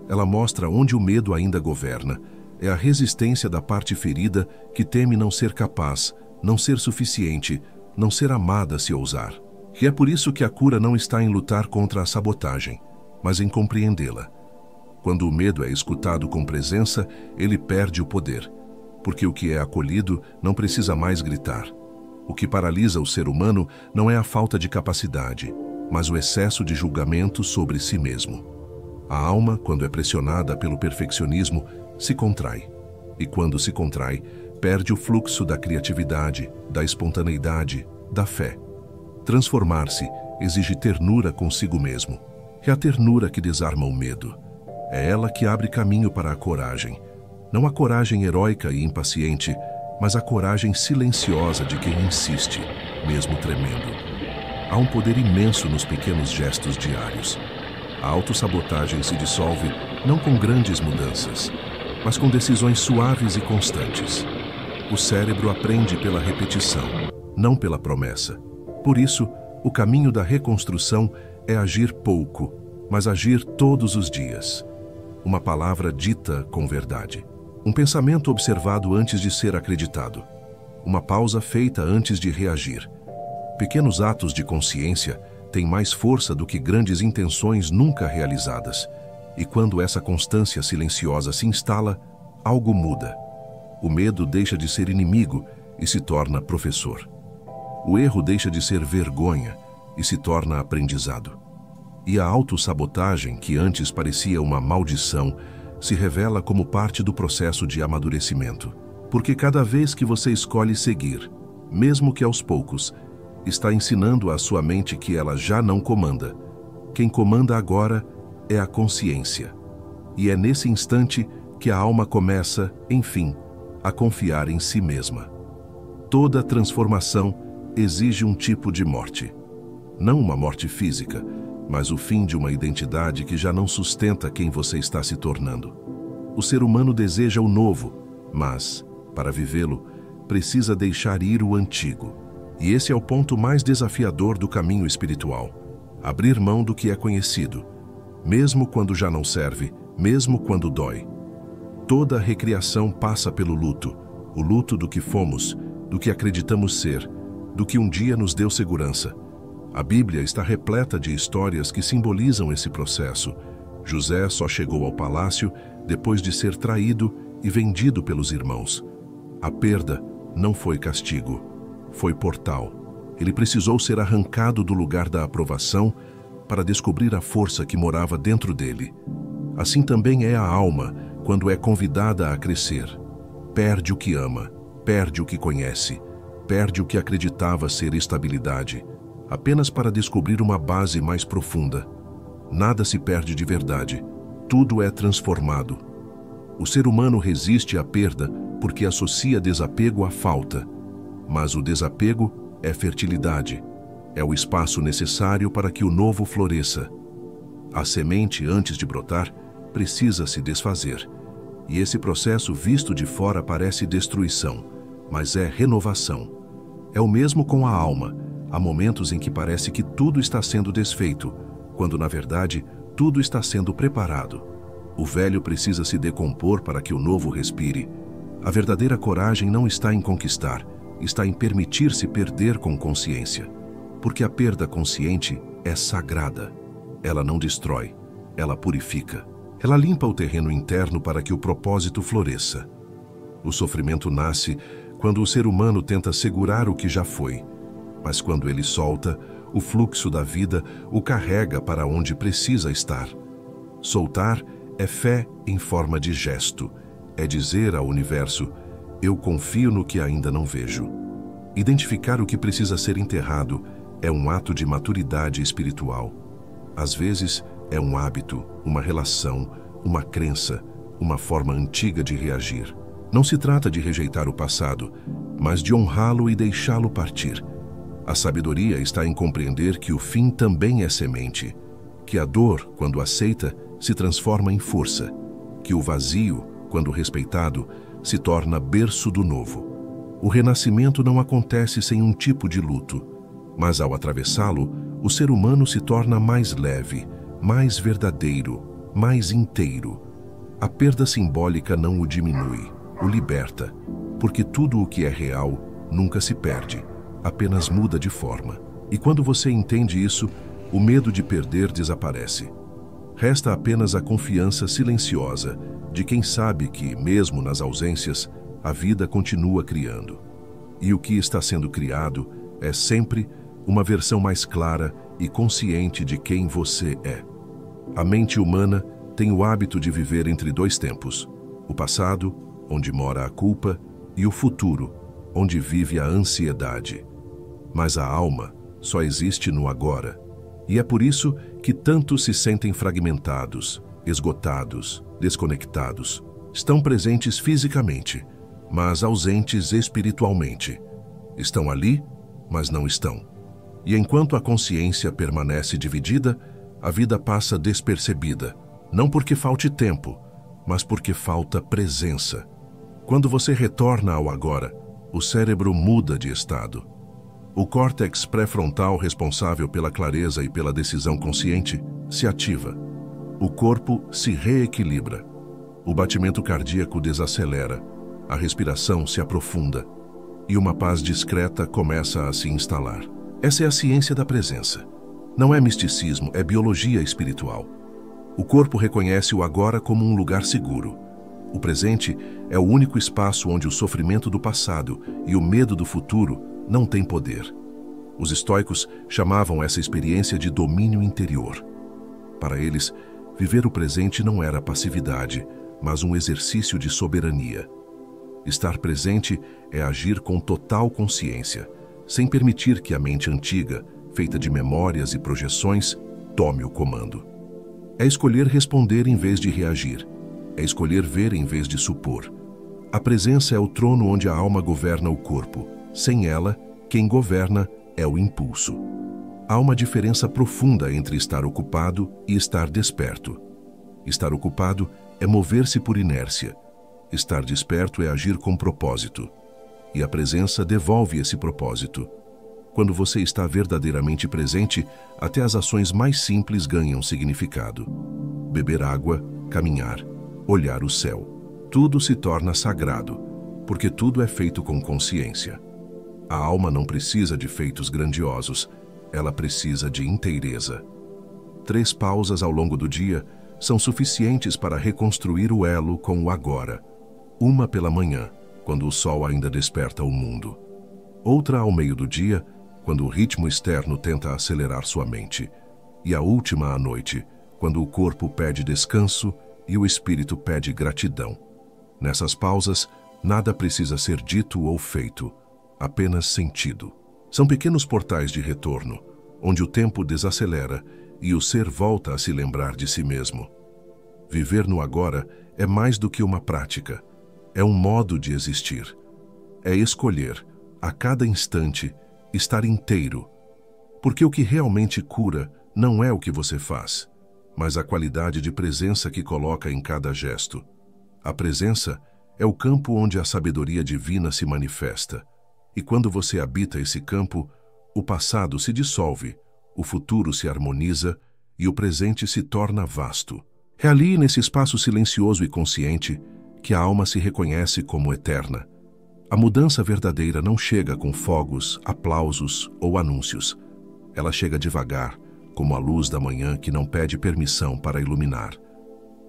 Ela mostra onde o medo ainda governa. É a resistência da parte ferida que teme não ser capaz, não ser suficiente, não ser amada se ousar. E é por isso que a cura não está em lutar contra a sabotagem, mas em compreendê-la. Quando o medo é escutado com presença, ele perde o poder, porque o que é acolhido não precisa mais gritar. O que paralisa o ser humano não é a falta de capacidade, mas o excesso de julgamento sobre si mesmo. A alma, quando é pressionada pelo perfeccionismo, se contrai. E quando se contrai, perde o fluxo da criatividade, da espontaneidade, da fé. Transformar-se exige ternura consigo mesmo. É a ternura que desarma o medo. É ela que abre caminho para a coragem. Não a coragem heróica e impaciente, mas a coragem silenciosa de quem insiste, mesmo tremendo. Há um poder imenso nos pequenos gestos diários. A autossabotagem se dissolve não com grandes mudanças, mas com decisões suaves e constantes. O cérebro aprende pela repetição, não pela promessa. Por isso, o caminho da reconstrução é agir pouco, mas agir todos os dias. Uma palavra dita com verdade. Um pensamento observado antes de ser acreditado. Uma pausa feita antes de reagir. Pequenos atos de consciência têm mais força do que grandes intenções nunca realizadas. E quando essa constância silenciosa se instala, algo muda. O medo deixa de ser inimigo e se torna professor. O erro deixa de ser vergonha e se torna aprendizado. E a autossabotagem, que antes parecia uma maldição, se revela como parte do processo de amadurecimento. Porque cada vez que você escolhe seguir, mesmo que aos poucos, está ensinando à sua mente que ela já não comanda. Quem comanda agora é a consciência. E é nesse instante que a alma começa, enfim, a confiar em si mesma. Toda transformação exige um tipo de morte. Não uma morte física, mas o fim de uma identidade que já não sustenta quem você está se tornando. O ser humano deseja o novo, mas, para vivê-lo, precisa deixar ir o antigo. E esse é o ponto mais desafiador do caminho espiritual. Abrir mão do que é conhecido, mesmo quando já não serve, mesmo quando dói. Toda recriação passa pelo luto, o luto do que fomos, do que acreditamos ser, do que um dia nos deu segurança. A Bíblia está repleta de histórias que simbolizam esse processo. José só chegou ao palácio depois de ser traído e vendido pelos irmãos. A perda não foi castigo, foi portal. Ele precisou ser arrancado do lugar da aprovação para descobrir a força que morava dentro dele. Assim também é a alma quando é convidada a crescer. Perde o que ama, perde o que conhece, perde o que acreditava ser estabilidade, apenas para descobrir uma base mais profunda. Nada se perde de verdade, tudo é transformado. O ser humano resiste à perda porque associa desapego à falta. Mas o desapego é fertilidade, é o espaço necessário para que o novo floresça. A semente, antes de brotar, precisa se desfazer. E esse processo visto de fora parece destruição, mas é renovação. É o mesmo com a alma. Há momentos em que parece que tudo está sendo desfeito, quando na verdade tudo está sendo preparado. O velho precisa se decompor para que o novo respire. A verdadeira coragem não está em conquistar, está em permitir-se perder com consciência. Porque a perda consciente é sagrada. Ela não destrói, ela purifica. Ela limpa o terreno interno para que o propósito floresça. O sofrimento nasce quando o ser humano tenta segurar o que já foi. Mas quando ele solta, o fluxo da vida o carrega para onde precisa estar. Soltar é fé em forma de gesto. É dizer ao universo, eu confio no que ainda não vejo. Identificar o que precisa ser enterrado é um ato de maturidade espiritual. Às vezes, é um hábito, uma relação, uma crença, uma forma antiga de reagir. Não se trata de rejeitar o passado, mas de honrá-lo e deixá-lo partir. A sabedoria está em compreender que o fim também é semente, que a dor, quando aceita, se transforma em força, que o vazio, quando respeitado, se torna berço do novo. O renascimento não acontece sem um tipo de luto, mas ao atravessá-lo, o ser humano se torna mais leve, mais verdadeiro, mais inteiro. A perda simbólica não o diminui, o liberta, porque tudo o que é real nunca se perde, apenas muda de forma. E quando você entende isso, o medo de perder desaparece. Resta apenas a confiança silenciosa de quem sabe que, mesmo nas ausências, a vida continua criando. E o que está sendo criado é sempre uma versão mais clara e consciente de quem você é. A mente humana tem o hábito de viver entre dois tempos: o passado, onde mora a culpa, e o futuro, onde vive a ansiedade. Mas a alma só existe no agora. E é por isso que tantos se sentem fragmentados, esgotados, desconectados. Estão presentes fisicamente, mas ausentes espiritualmente. Estão ali, mas não estão. E enquanto a consciência permanece dividida, a vida passa despercebida, não porque falte tempo, mas porque falta presença. Quando você retorna ao agora, o cérebro muda de estado. O córtex pré-frontal, responsável pela clareza e pela decisão consciente, se ativa. O corpo se reequilibra. O batimento cardíaco desacelera. A respiração se aprofunda. E uma paz discreta começa a se instalar. Essa é a ciência da presença. Não é misticismo, é biologia espiritual. O corpo reconhece o agora como um lugar seguro. O presente é o único espaço onde o sofrimento do passado e o medo do futuro não têm poder. Os estoicos chamavam essa experiência de domínio interior. Para eles, viver o presente não era passividade, mas um exercício de soberania. Estar presente é agir com total consciência, sem permitir que a mente antiga, feita de memórias e projeções, tome o comando. É escolher responder em vez de reagir. É escolher ver em vez de supor. A presença é o trono onde a alma governa o corpo. Sem ela, quem governa é o impulso. Há uma diferença profunda entre estar ocupado e estar desperto. Estar ocupado é mover-se por inércia. Estar desperto é agir com propósito. E a presença devolve esse propósito. Quando você está verdadeiramente presente, até as ações mais simples ganham significado. Beber água, caminhar, olhar o céu. Tudo se torna sagrado, porque tudo é feito com consciência. A alma não precisa de feitos grandiosos, ela precisa de inteireza. 3 pausas ao longo do dia são suficientes para reconstruir o elo com o agora. Uma pela manhã, quando o sol ainda desperta o mundo. Outra ao meio do dia, quando o ritmo externo tenta acelerar sua mente. E a última à noite, quando o corpo pede descanso e o espírito pede gratidão. Nessas pausas, nada precisa ser dito ou feito, apenas sentido. São pequenos portais de retorno, onde o tempo desacelera e o ser volta a se lembrar de si mesmo. Viver no agora é mais do que uma prática, é um modo de existir. É escolher, a cada instante, estar inteiro. Porque o que realmente cura não é o que você faz, mas a qualidade de presença que coloca em cada gesto. A presença é o campo onde a sabedoria divina se manifesta. E quando você habita esse campo, o passado se dissolve, o futuro se harmoniza e o presente se torna vasto. É ali, nesse espaço silencioso e consciente, que a alma se reconhece como eterna. A mudança verdadeira não chega com fogos, aplausos ou anúncios. Ela chega devagar, como a luz da manhã que não pede permissão para iluminar.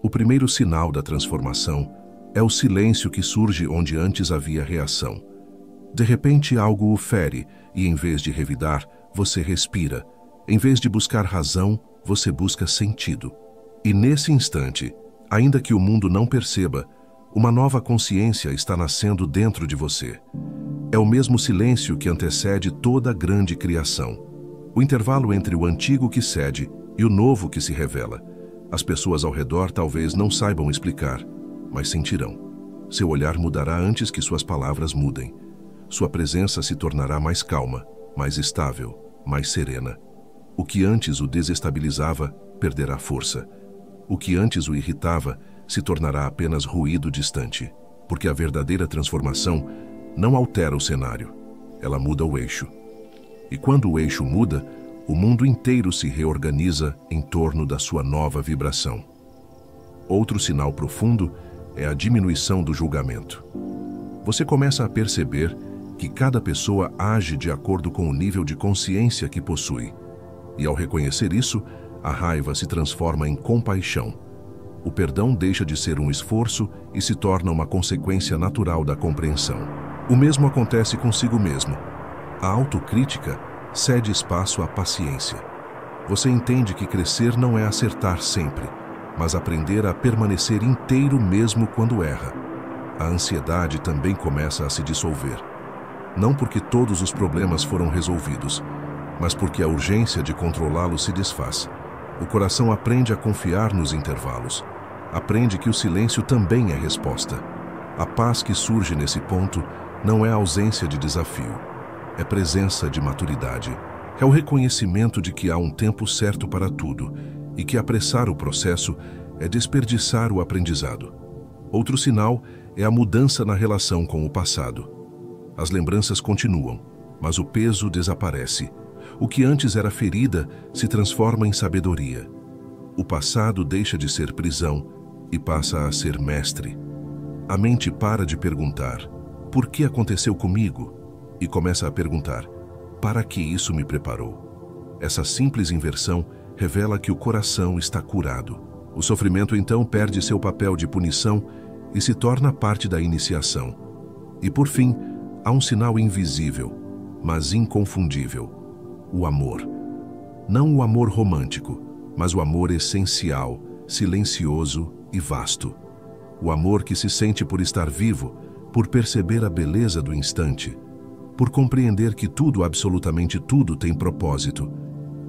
O primeiro sinal da transformação é o silêncio que surge onde antes havia reação. De repente algo o fere e, em vez de revidar, você respira. Em vez de buscar razão, você busca sentido. E nesse instante, ainda que o mundo não perceba, uma nova consciência está nascendo dentro de você. É o mesmo silêncio que antecede toda a grande criação. O intervalo entre o antigo que cede e o novo que se revela. As pessoas ao redor talvez não saibam explicar, mas sentirão. Seu olhar mudará antes que suas palavras mudem. Sua presença se tornará mais calma, mais estável, mais serena. O que antes o desestabilizava perderá força. O que antes o irritava se tornará apenas ruído distante, porque a verdadeira transformação não altera o cenário, ela muda o eixo. E quando o eixo muda, o mundo inteiro se reorganiza em torno da sua nova vibração. Outro sinal profundo é a diminuição do julgamento. Você começa a perceber que cada pessoa age de acordo com o nível de consciência que possui. E ao reconhecer isso, a raiva se transforma em compaixão. O perdão deixa de ser um esforço e se torna uma consequência natural da compreensão. O mesmo acontece consigo mesmo. A autocrítica cede espaço à paciência. Você entende que crescer não é acertar sempre, mas aprender a permanecer inteiro mesmo quando erra. A ansiedade também começa a se dissolver. Não porque todos os problemas foram resolvidos, mas porque a urgência de controlá-lo se desfaz. O coração aprende a confiar nos intervalos. Aprende que o silêncio também é resposta. A paz que surge nesse ponto não é ausência de desafio, é presença de maturidade. É o reconhecimento de que há um tempo certo para tudo e que apressar o processo é desperdiçar o aprendizado. Outro sinal é a mudança na relação com o passado. As lembranças continuam, mas o peso desaparece. O que antes era ferida se transforma em sabedoria. O passado deixa de ser prisão e passa a ser mestre. A mente para de perguntar, por que aconteceu comigo? E começa a perguntar, para que isso me preparou? Essa simples inversão revela que o coração está curado. O sofrimento então perde seu papel de punição e se torna parte da iniciação. E por fim, há um sinal invisível, mas inconfundível: o amor. Não o amor romântico, mas o amor essencial, silencioso e vasto. O amor que se sente por estar vivo, por perceber a beleza do instante, por compreender que tudo, absolutamente tudo, tem propósito.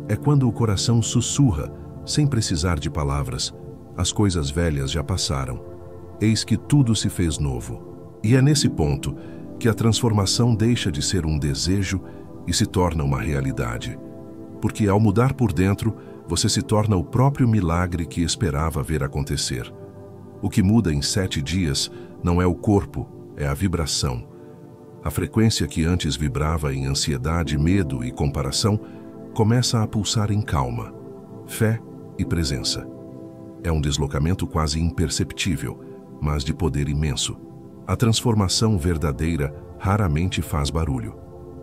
É quando o coração sussurra, sem precisar de palavras: as coisas velhas já passaram, eis que tudo se fez novo. E é nesse ponto que a transformação deixa de ser um desejo e se torna uma realidade. Porque ao mudar por dentro, você se torna o próprio milagre que esperava ver acontecer. O que muda em 7 dias não é o corpo, é a vibração. A frequência que antes vibrava em ansiedade, medo e comparação começa a pulsar em calma, fé e presença. É um deslocamento quase imperceptível, mas de poder imenso. A transformação verdadeira raramente faz barulho,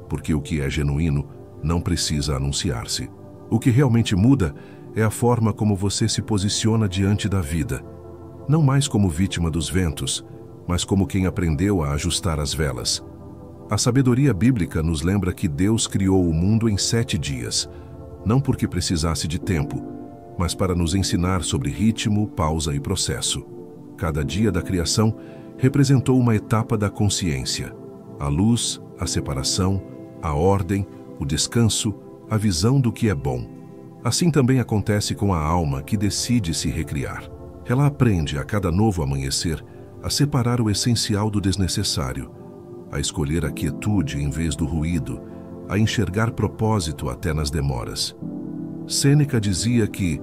porque o que é genuíno não precisa anunciar-se. O que realmente muda é a forma como você se posiciona diante da vida, não mais como vítima dos ventos, mas como quem aprendeu a ajustar as velas. A sabedoria bíblica nos lembra que Deus criou o mundo em 7 dias, não porque precisasse de tempo, mas para nos ensinar sobre ritmo, pausa e processo. Cada dia da criação representou uma etapa da consciência: a luz, a separação, a ordem, o descanso, a visão do que é bom. Assim também acontece com a alma que decide se recriar. Ela aprende a cada novo amanhecer a separar o essencial do desnecessário, a escolher a quietude em vez do ruído, a enxergar propósito até nas demoras. Sêneca dizia que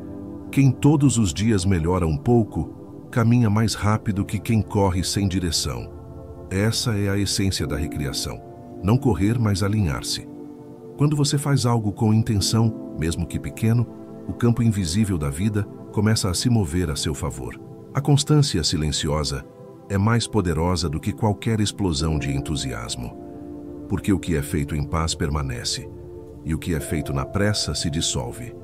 quem todos os dias melhora um pouco, caminha mais rápido que quem corre sem direção. Essa é a essência da recriação. Não correr, mas alinhar-se. Quando você faz algo com intenção, mesmo que pequeno, o campo invisível da vida começa a se mover a seu favor. A constância silenciosa é mais poderosa do que qualquer explosão de entusiasmo, porque o que é feito em paz permanece, e o que é feito na pressa se dissolve.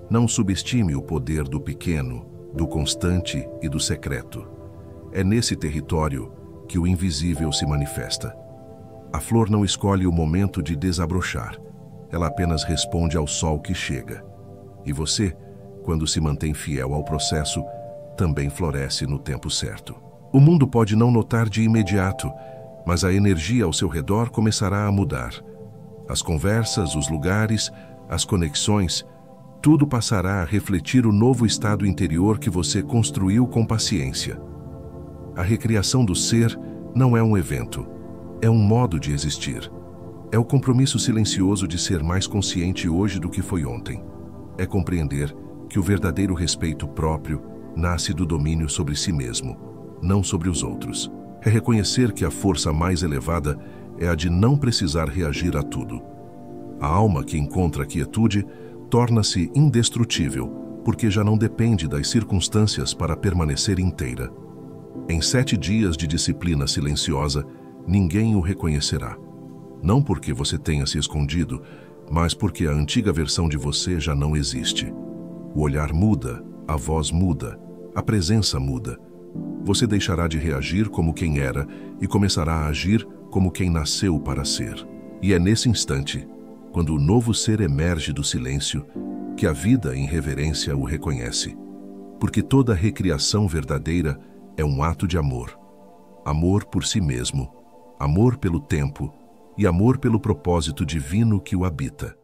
Não subestime o poder do pequeno, do constante e do secreto. É nesse território que o invisível se manifesta. A flor não escolhe o momento de desabrochar, ela apenas responde ao sol que chega. E você, quando se mantém fiel ao processo, também floresce no tempo certo. O mundo pode não notar de imediato, mas a energia ao seu redor começará a mudar. As conversas, os lugares, as conexões, tudo passará a refletir o novo estado interior que você construiu com paciência. A recriação do ser não é um evento, é um modo de existir. É o compromisso silencioso de ser mais consciente hoje do que foi ontem. É compreender que o verdadeiro respeito próprio nasce do domínio sobre si mesmo, não sobre os outros. É reconhecer que a força mais elevada é a de não precisar reagir a tudo. A alma que encontra a quietude torna-se indestrutível, porque já não depende das circunstâncias para permanecer inteira. Em 7 dias de disciplina silenciosa, ninguém o reconhecerá. Não porque você tenha se escondido, mas porque a antiga versão de você já não existe. O olhar muda, a voz muda, a presença muda. Você deixará de reagir como quem era e começará a agir como quem nasceu para ser. E é nesse instante, quando o novo ser emerge do silêncio, que a vida em reverência o reconhece. Porque toda recriação verdadeira é um ato de amor. Amor por si mesmo, amor pelo tempo e amor pelo propósito divino que o habita.